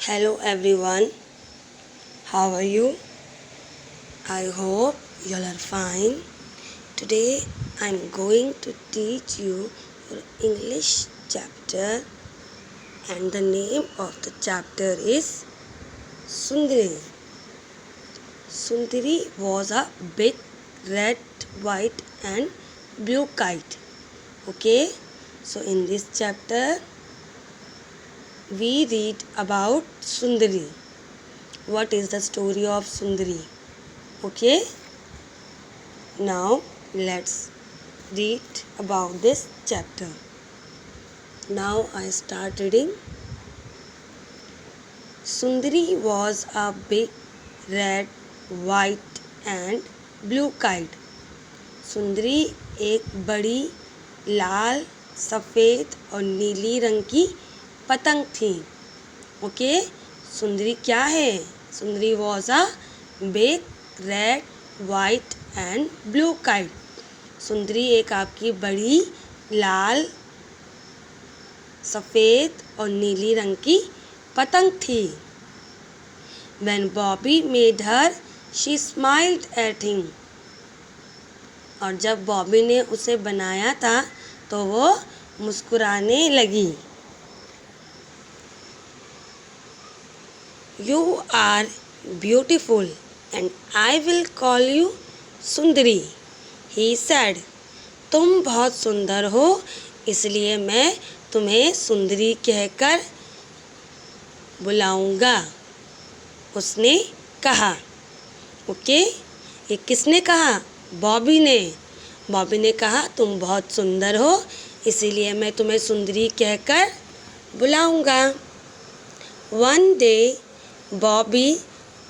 Hello everyone, how are you? I hope you all are fine. Today I'm going to teach you your English chapter, and the name of the chapter is Sundari. Sundari was a big red, white and blue kite. Okay, so in this chapter we read about Sundari. What is the story of Sundari? Okay, now let's read about this chapter. Now I start reading. Sundari was a big red, white and blue kite. सुंदरी एक बड़ी लाल, सफ़ेद और नीली रंग की पतंग थी. Okay, सुंदरी क्या है? सुंदरी was a big red, white and blue kite. सुंदरी एक आपकी बड़ी लाल, सफ़ेद और नीली रंग की पतंग थी. When Bobby made her, she smiled at him. और जब बॉबी ने उसे बनाया था तो वो मुस्कुराने लगी. You are beautiful and I will call you Sundari, he said. तुम बहुत सुंदर हो, इसलिए मैं तुम्हें सुंदरी कहकर बुलाऊंगा, उसने कहा. ओके, ये किसने कहा? बॉबी ने. बॉबी ने कहा तुम बहुत सुंदर हो, इसीलिए मैं तुम्हें सुंदरी कहकर बुलाऊंगा. One day Bobby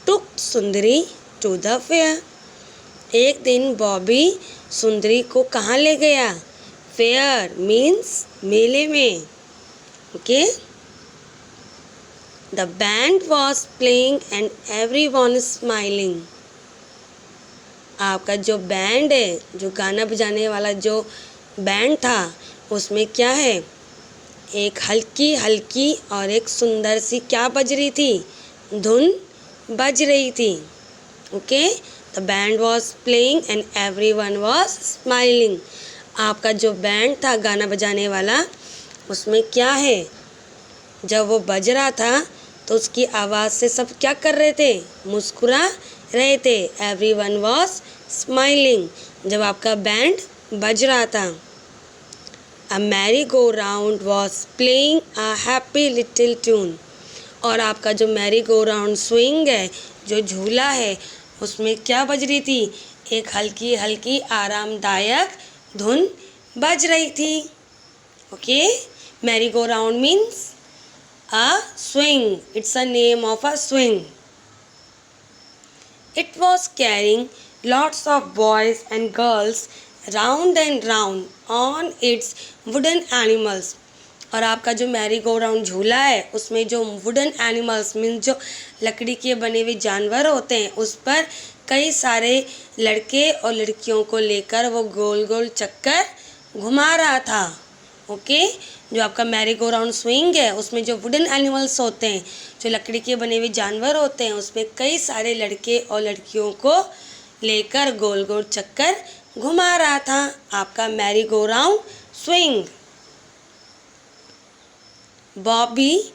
took Sundari to the fair. एक दिन बॉबी सुंदरी को कहाँ ले गया? फेयर मीन्स मेले में. Okay, The band was playing and everyone is smiling. आपका जो बैंड है, जो गाना बजाने वाला जो बैंड था, उसमें क्या है? एक हल्की हल्की और एक सुंदर सी क्या बज रही थी? धुन बज रही थी. Okay, the band was playing and everyone was smiling. आपका जो बैंड था गाना बजाने वाला, उसमें क्या है? जब वो बज रहा था तो उसकी आवाज़ से सब क्या कर रहे थे? मुस्कुरा रहे थे. Everyone was smiling. जब आपका बैंड बज रहा था. A merry go round was playing a happy little tune. और आपका जो मैरी गो राउंड स्विंग है, जो झूला है, उसमें क्या बज रही थी? एक हल्की हल्की आरामदायक धुन बज रही थी. Okay, Mary go round means a swing. It's a name of a swing. It was carrying lots of boys and girls round and round on its wooden animals. और आपका जो मैरी गो राउंड झूला है, उसमें जो wooden animals means जो लकड़ी के बने हुए जानवर होते हैं, उस पर कई सारे लड़के और लड़कियों को लेकर वो गोल गोल चक्कर घुमा रहा था. ओके, जो आपका मैरी गो राउंड स्विंग है, उसमें जो वुडन एनिमल्स होते हैं, जो लकड़ी के बने हुए जानवर होते हैं, उसमें कई सारे लड़के और लड़कियों को लेकर गोल गोल चक्कर घुमा रहा था आपका Mary go round swing. Bobby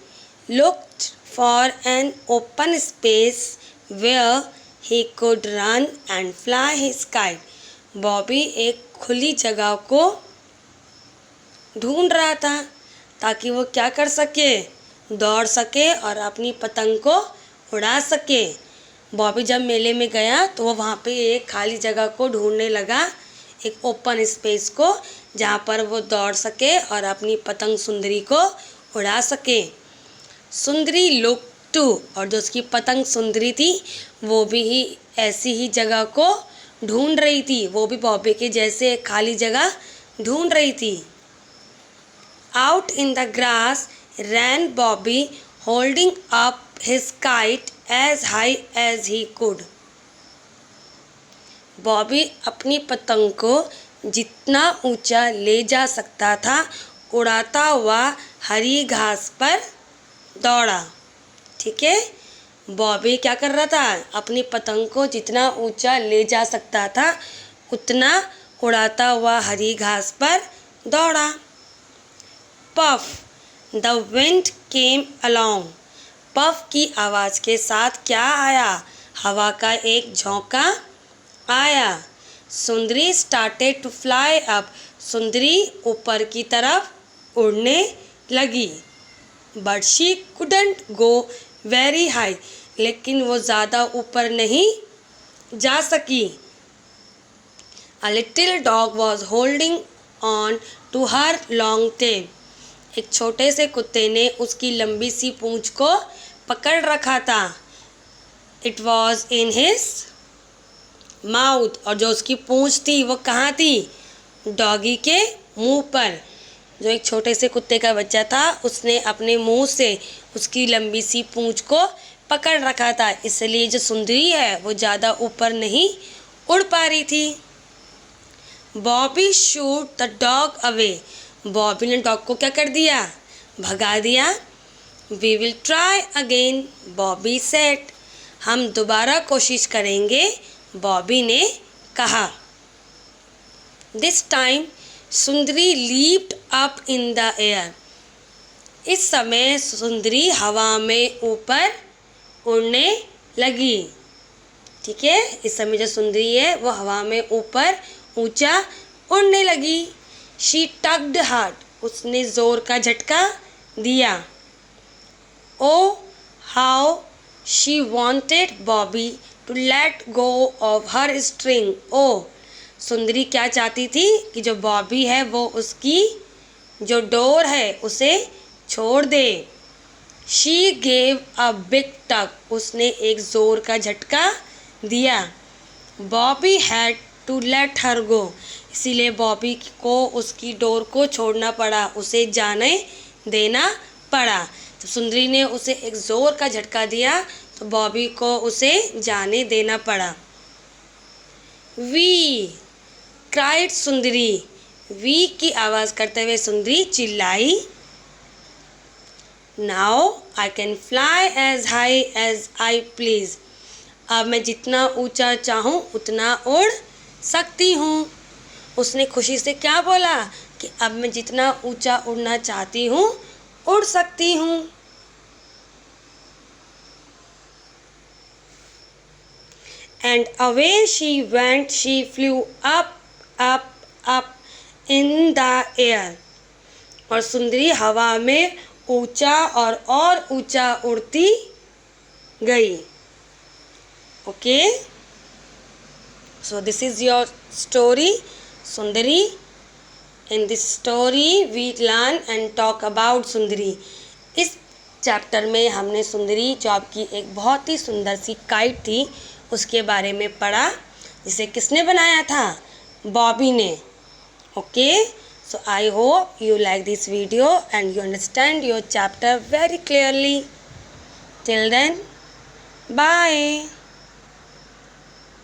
looked for an open space where he could run and fly his kite. Bobby एक खुली जगह को ढूंढ रहा था ताकि वो क्या कर सके? दौड़ सके और अपनी पतंग को उड़ा सके. बॉबी जब मेले में गया तो वो वहाँ पे एक खाली जगह को ढूंढने लगा, एक ओपन स्पेस को, जहाँ पर वो दौड़ सके और अपनी पतंग सुंदरी को उड़ा सके. सुंदरी लुक टू. और जो उसकी पतंग सुंदरी थी, वो भी ऐसी ही जगह को ढूंढ रही थी. वो भी बॉबी के जैसे एक खाली जगह ढूंढ रही थी. Out in the grass ran Bobby, holding up his kite as high as he could. Bobby अपनी पतंग को जितना ऊंचा ले जा सकता था उड़ाता हुआ हरी घास पर दौड़ा. ठीक है। बॉबी क्या कर रहा था, अपनी पतंग को जितना ऊंचा ले जा सकता था उतना उड़ाता हुआ हरी घास पर दौड़ा। Puff, the wind came along. Puff की आवाज़ के साथ क्या आया, हवा का एक झोंका आया। सुंदरी स्टार्टेड टू फ्लाई अप। सुंदरी ऊपर की तरफ उड़ने लगी। But she couldn't go very high, लेकिन वो ज़्यादा ऊपर नहीं जा सकी। A little dog was holding on to her long tail. एक छोटे से कुत्ते ने उसकी लंबी सी पूंछ को पकड़ रखा था। It was in his mouth, और जो उसकी पूंछ थी वो कहाँ थी, डॉगी के मुंह पर। जो एक छोटे से कुत्ते का बच्चा था उसने अपने मुंह से उसकी लंबी सी पूंछ को पकड़ रखा था, इसलिए जो सुंदरी है वो ज़्यादा ऊपर नहीं उड़ पा रही थी। Bobby shoot the dog away. Bobby ने डॉग को क्या कर दिया, भगा दिया। We will try again, Bobby said. हम दोबारा कोशिश करेंगे, बॉबी ने कहा। This time Sundari leaped up in the air. इस समय सुंदरी हवा में ऊपर उड़ने लगी। ठीक है, इस समय जो सुंदरी है वो हवा में ऊपर ऊंचा उड़ने लगी। शी टग्ड हार्ड, उसने जोर का झटका दिया। Oh how she wanted Bobby to let go of her string. ओ, सुंदरी क्या चाहती थी कि जो बॉबी है वो उसकी जो डोर है उसे छोड़ दे। She gave a big tug, उसने एक जोर का झटका दिया। Bobby had to let her go, इसीलिए बॉबी को उसकी डोर को छोड़ना पड़ा, उसे जाने देना पड़ा। तो सुंदरी ने उसे एक ज़ोर का झटका दिया तो बॉबी को उसे जाने देना पड़ा। वी क्राइड सुंदरी, वी की आवाज़ करते हुए सुंदरी चिल्लाई। Now I can fly as high as I please. अब मैं जितना ऊंचा चाहूँ उतना उड़ सकती हूँ। उसने खुशी से क्या बोला कि अब मैं जितना ऊंचा उड़ना चाहती हूँ उड़ सकती हूँ। And away she went, she flew up, up, up in the air. और सुंदरी हवा में ऊंचा और ऊंचा उड़ती गई। Okay, so this is your story, Sundari. In this story we learn and talk about सुंदरी। इस चैप्टर में हमने सुंदरी जो आपकी एक बहुत ही सुंदर सी काइट थी उसके बारे में पढ़ा, जिसे किसने बनाया था, बॉबी ने। Okay, so I hope you like this video and you understand your chapter very clearly. Till then, bye.